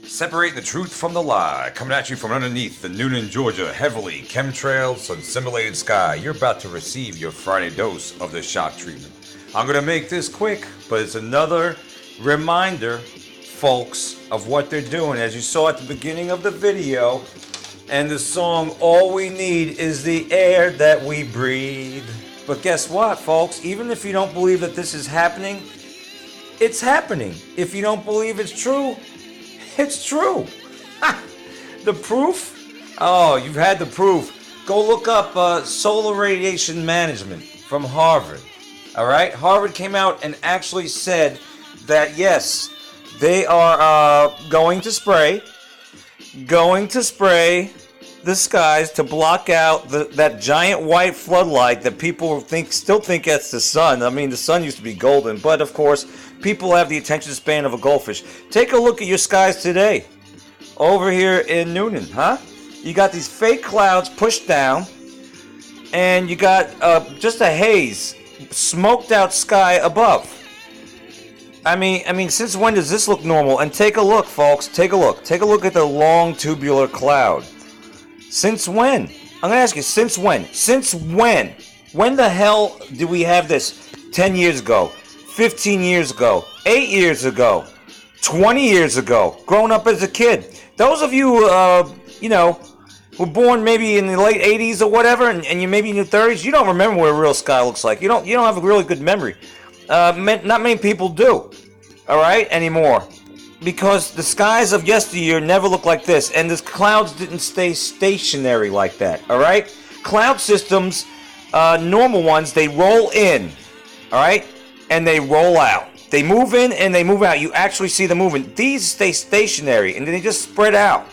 Separating the truth from the lie. Coming at you from underneath the Noonan, Georgia, heavily chemtrails and simulated sky. You're about to receive your Friday dose of the shock treatment. I'm going to make this quick, but it's another reminder, folks, of what they're doing. As you saw at the beginning of the video, and the song, All We Need Is the Air That We Breathe. But guess what, folks? Even if you don't believe that this is happening, it's happening. If you don't believe it's true, it's true. The proof? Oh, you've had the proof. Go look up solar radiation management from Harvard. All right? Harvard came out and actually said that, yes, they are going to spray the skies to block out that giant white floodlight that people still think that's the sun. I mean, the sun used to be golden, but of course, people have the attention span of a goldfish. Take a look at your skies today, over here in Noonan, huh? You got these fake clouds pushed down, and you got just a haze, smoked out sky above. I mean, since when does this look normal? And take a look, folks. Take a look. Take a look at the long tubular cloud. Since when? I'm going to ask you, since when? Since when? When the hell did we have this? 10 years ago, 15 years ago, 8 years ago, 20 years ago, growing up as a kid. Those of you, were born maybe in the late 80s or whatever, and you maybe in your 30s, you don't remember what a real sky looks like. You don't have a really good memory. Not many people do, all right, anymore. Because the skies of yesteryear never looked like this, and the clouds didn't stay stationary like that, all right? Cloud systems, normal ones, they roll in, all right, and they roll out. They move in and they move out. You actually see the movement. These stay stationary, and then they just spread out.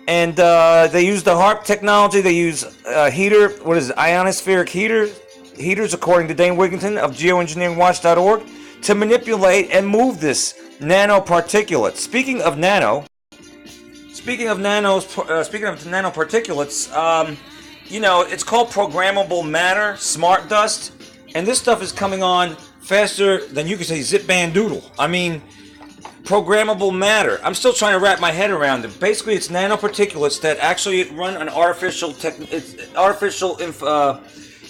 And they use the HAARP technology. They use ionospheric heaters, according to Dane Wigington of geoengineeringwatch.org, to manipulate and move this nanoparticulates. Speaking of nanoparticulates, it's called programmable matter, smart dust, and this stuff is coming on faster than you can say zip band doodle. I mean, programmable matter. I'm still trying to wrap my head around it. Basically, it's nanoparticulates that actually run an artificial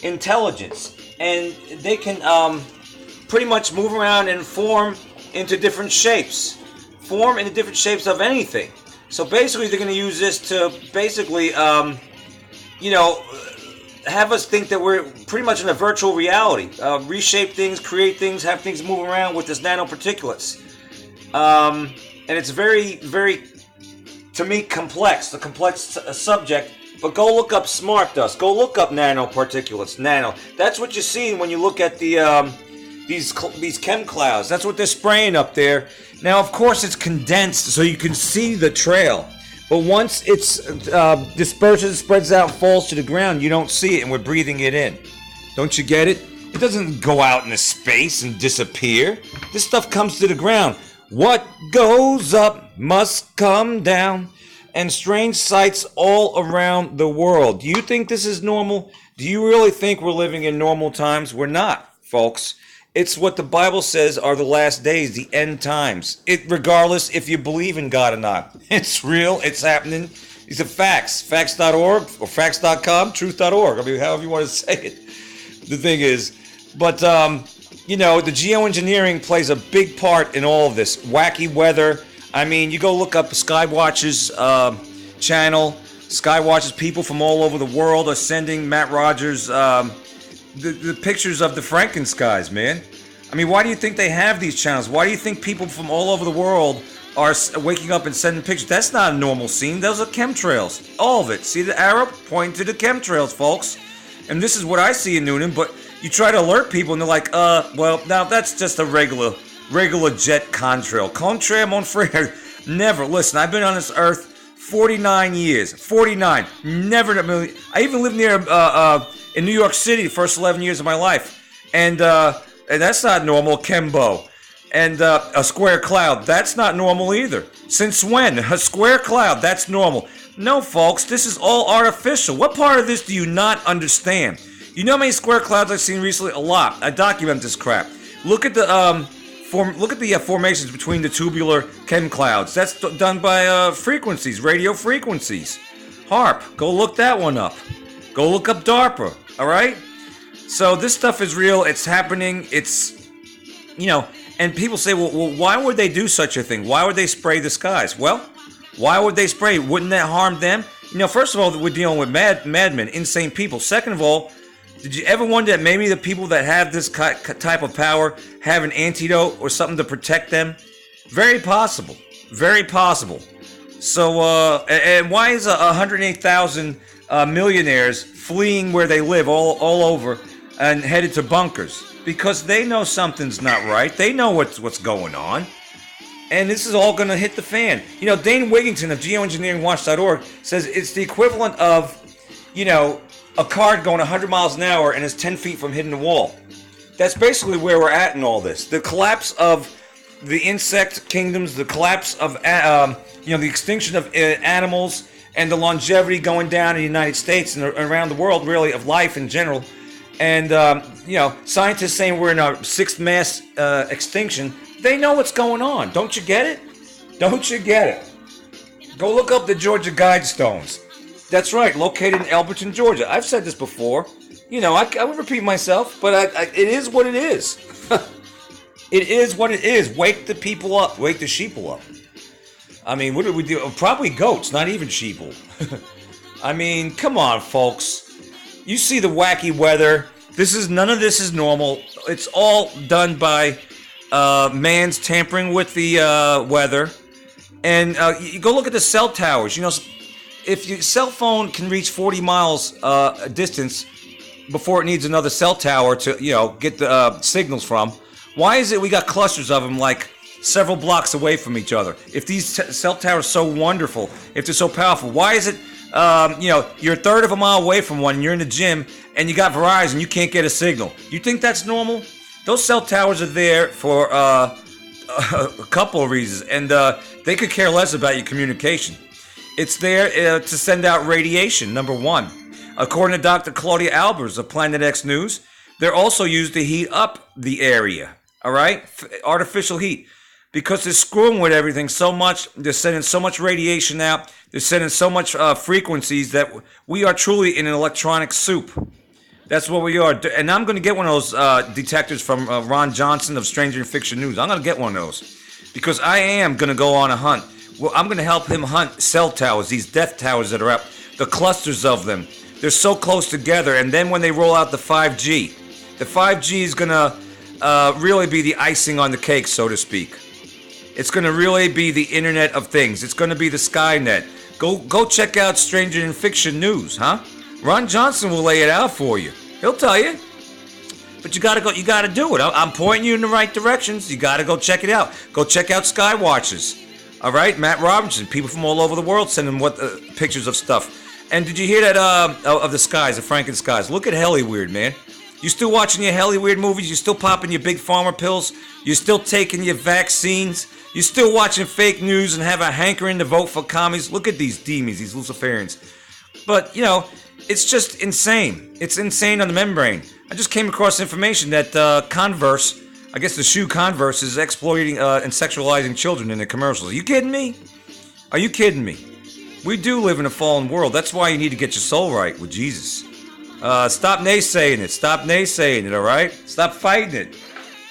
intelligence, and they can pretty much move around and form into different shapes of anything. So basically, they're going to use this to basically, have us think that we're pretty much in a virtual reality. Reshape things, create things, have things move around with this nanoparticulates. And it's very, very, to me, complex. A complex subject. But go look up smart dust. Go look up nanoparticulates. Nano. That's what you're seeing when you look at the these chem clouds. That's what they're spraying up there. Now, of course, it's condensed, so you can see the trail. But once it's disperses, spreads out, falls to the ground, you don't see it, and we're breathing it in. Don't you get it? It doesn't go out into space and disappear. This stuff comes to the ground. What goes up must come down. And strange sights all around the world. Do you think this is normal? Do you really think we're living in normal times? We're not, folks. It's what the Bible says are the last days, the end times. Regardless if you believe in God or not. It's real. It's happening. These are facts. Facts.org or facts.com, truth.org. I mean, however you want to say it. The thing is, but, the geoengineering plays a big part in all of this. Wacky weather. I mean, you go look up Skywatch's channel. Skywatch's people from all over the world are sending Matt Rogers the pictures of the Frankenskies, man. I mean, why do you think they have these channels? Why do you think people from all over the world are waking up and sending pictures? That's not a normal scene. Those are chemtrails. All of it. See the arrow? Pointing to the chemtrails, folks. And this is what I see in Noonan, but you try to alert people and they're like, well, now that's just a regular jet contrail. Contraire, mon frere. Never. Listen, I've been on this earth 49 years. 49. Never. I even lived near in New York City the first 11 years of my life. And that's not normal. Chembo. And a square cloud. That's not normal either. Since when? A square cloud. That's normal. No, folks. This is all artificial. What part of this do you not understand? You know how many square clouds I've seen recently? A lot. I document this crap. Look at the formations between the tubular chem clouds. That's done by frequencies, radio frequencies. HARP. Go look that one up. Go look up DARPA. All right. So this stuff is real. It's happening. It's, and people say, well, why would they do such a thing? Why would they spray the skies? Well, why would they spray? Wouldn't that harm them? First of all, we're dealing with madmen, insane people. Second of all, did you ever wonder that maybe the people that have this type of power have an antidote or something to protect them? Very possible. Very possible. So, and why is 108,000 millionaires fleeing where they live all over and headed to bunkers? Because they know something's not right. They know what's going on. And this is all going to hit the fan. Dane Wigington of geoengineeringwatch.org says it's the equivalent of, a car going 100 miles an hour and is 10 feet from hitting the wall. That's basically where we're at in all this. The collapse of the insect kingdoms, the collapse of, the extinction of animals, and the longevity going down in the United States and around the world, really, of life in general. And, scientists saying we're in our sixth mass extinction. They know what's going on. Don't you get it? Don't you get it? Go look up the Georgia Guidestones. That's right, located in Elberton, Georgia. I've said this before. I would repeat myself, but it is what it is. It is what it is. Wake the people up. Wake the sheeple up. I mean, what did we do? Probably goats, not even sheeple. I mean, come on, folks. You see the wacky weather. None of this is normal. It's all done by man's tampering with the weather. And you go look at the cell towers. If your cell phone can reach 40 miles distance before it needs another cell tower to, get the signals from, why is it we got clusters of them like several blocks away from each other? If these cell towers are so wonderful, if they're so powerful, why is it, you're a third of a mile away from one, and you're in the gym, and you got Verizon, you can't get a signal? You think that's normal? Those cell towers are there for a couple of reasons, and they could care less about your communication. It's there to send out radiation, number one. According to Dr. Claudia Albers of Planet X News, they're also used to heat up the area, all right? Artificial heat. Because they're screwing with everything so much, they're sending so much radiation out, they're sending so much frequencies that we are truly in an electronic soup. That's what we are. And I'm going to get one of those detectors from Ron Johnson of Stranger in Fiction News. I'm going to get one of those. Because I am going to go on a hunt. Well, I'm going to help him hunt cell towers, these death towers that are up, the clusters of them. They're so close together. And then when they roll out the 5G is going to really be the icing on the cake, so to speak. It's going to really be the Internet of Things. It's going to be the Skynet. Go check out Stranger in Fiction News, huh? Ron Johnson will lay it out for you. He'll tell you. But you gotta go. You gotta do it. I'm pointing you in the right directions. You gotta go check it out. Go check out Skywatchers. All right, Matt Robinson. People from all over the world sending pictures of stuff. And did you hear that of the skies, the Franken skies? Look at Hollyweird, man. You still watching your Hollyweird movies? You still popping your big pharma pills? You still taking your vaccines? You still watching fake news and have a hankering to vote for commies? Look at these demons, these Luciferians. But, it's just insane. It's insane on the membrane. I just came across information that Converse, I guess the shoe Converse, is exploiting and sexualizing children in the commercials. Are you kidding me? Are you kidding me? We do live in a fallen world. That's why you need to get your soul right with Jesus. Stop naysaying it. Stop naysaying it, all right? Stop fighting it.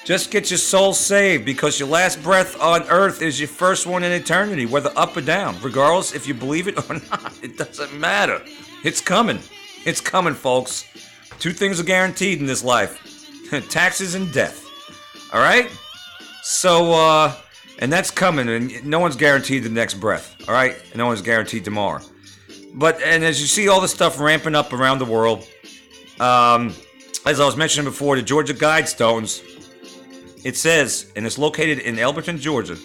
Just get your soul saved, because your last breath on earth is your first one in eternity, whether up or down. Regardless if you believe it or not, it doesn't matter. It's coming. It's coming, folks. Two things are guaranteed in this life. Taxes and death. All right? So, and that's coming, and no one's guaranteed the next breath. All right? And no one's guaranteed tomorrow. And as you see all this stuff ramping up around the world, as I was mentioning before, the Georgia Guidestones, it says, and it's located in Elberton, Georgia.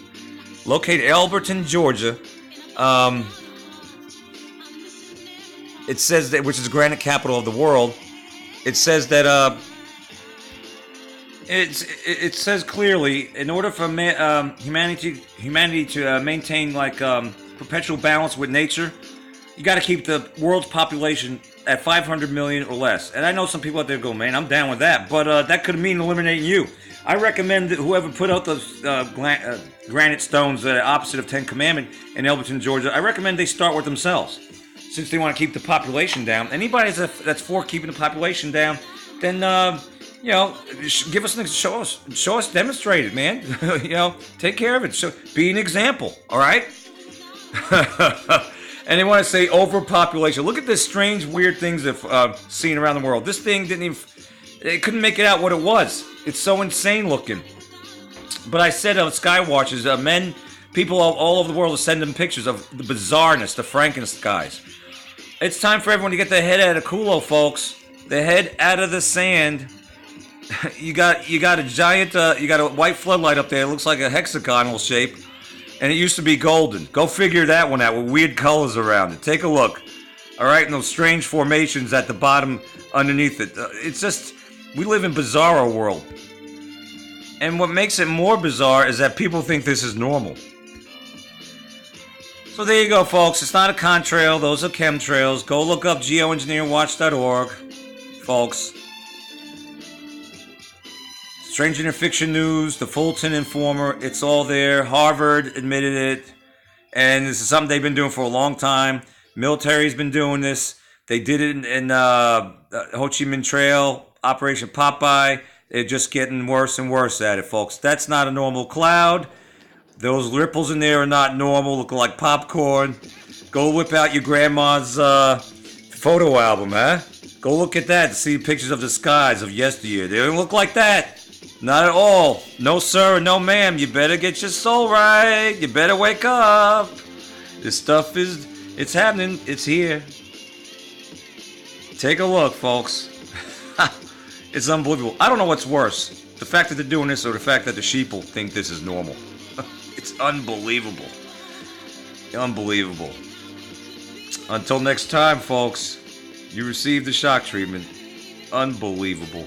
It says that, which is the granite capital of the world. It says that it says clearly, in order for humanity to maintain perpetual balance with nature, you got to keep the world's population at 500 million or less. And I know some people out there go, man, I'm down with that, but that could mean eliminating you. I recommend that whoever put out those granite stones that are opposite of Ten Commandment in Elberton, Georgia, I recommend they start with themselves. Since they want to keep the population down. Anybody that's for keeping the population down, then, give us show us, demonstrate it, man. Take care of it. Be an example, all right? And they want to say overpopulation. Look at this strange, weird things they've seen around the world. This thing it couldn't make it out what it was. It's so insane looking. But I said on Skywatchers, people all over the world are sending pictures of the bizarreness, the Frankensteins. It's time for everyone to get their head out of culo, folks. The head out of the sand. You got a giant, you got a white floodlight up there. It looks like a hexagonal shape. And it used to be golden. Go figure that one out with weird colors around it. Take a look. All right, and those strange formations at the bottom underneath it. It's just, we live in bizarro world. And what makes it more bizarre is that people think this is normal. So there you go, folks. It's not a contrail. Those are chemtrails. Go look up geoengineerwatch.org, folks. Strange Interfiction News, the Fulton Informer, it's all there. Harvard admitted it. And this is something they've been doing for a long time. Military's been doing this. They did it in Ho Chi Minh Trail, Operation Popeye. They're just getting worse and worse at it, folks. That's not a normal cloud. Those ripples in there are not normal, looking like popcorn. Go whip out your grandma's photo album, huh? Go look at that and see pictures of the skies of yesteryear. They don't look like that. Not at all. No, sir, and no, ma'am. You better get your soul right. You better wake up. This stuff it's happening. It's here. Take a look, folks. It's unbelievable. I don't know what's worse. The fact that they're doing this or the fact that the sheeple think this is normal. It's unbelievable. Unbelievable. Until next time, folks, you receive the shock treatment. Unbelievable.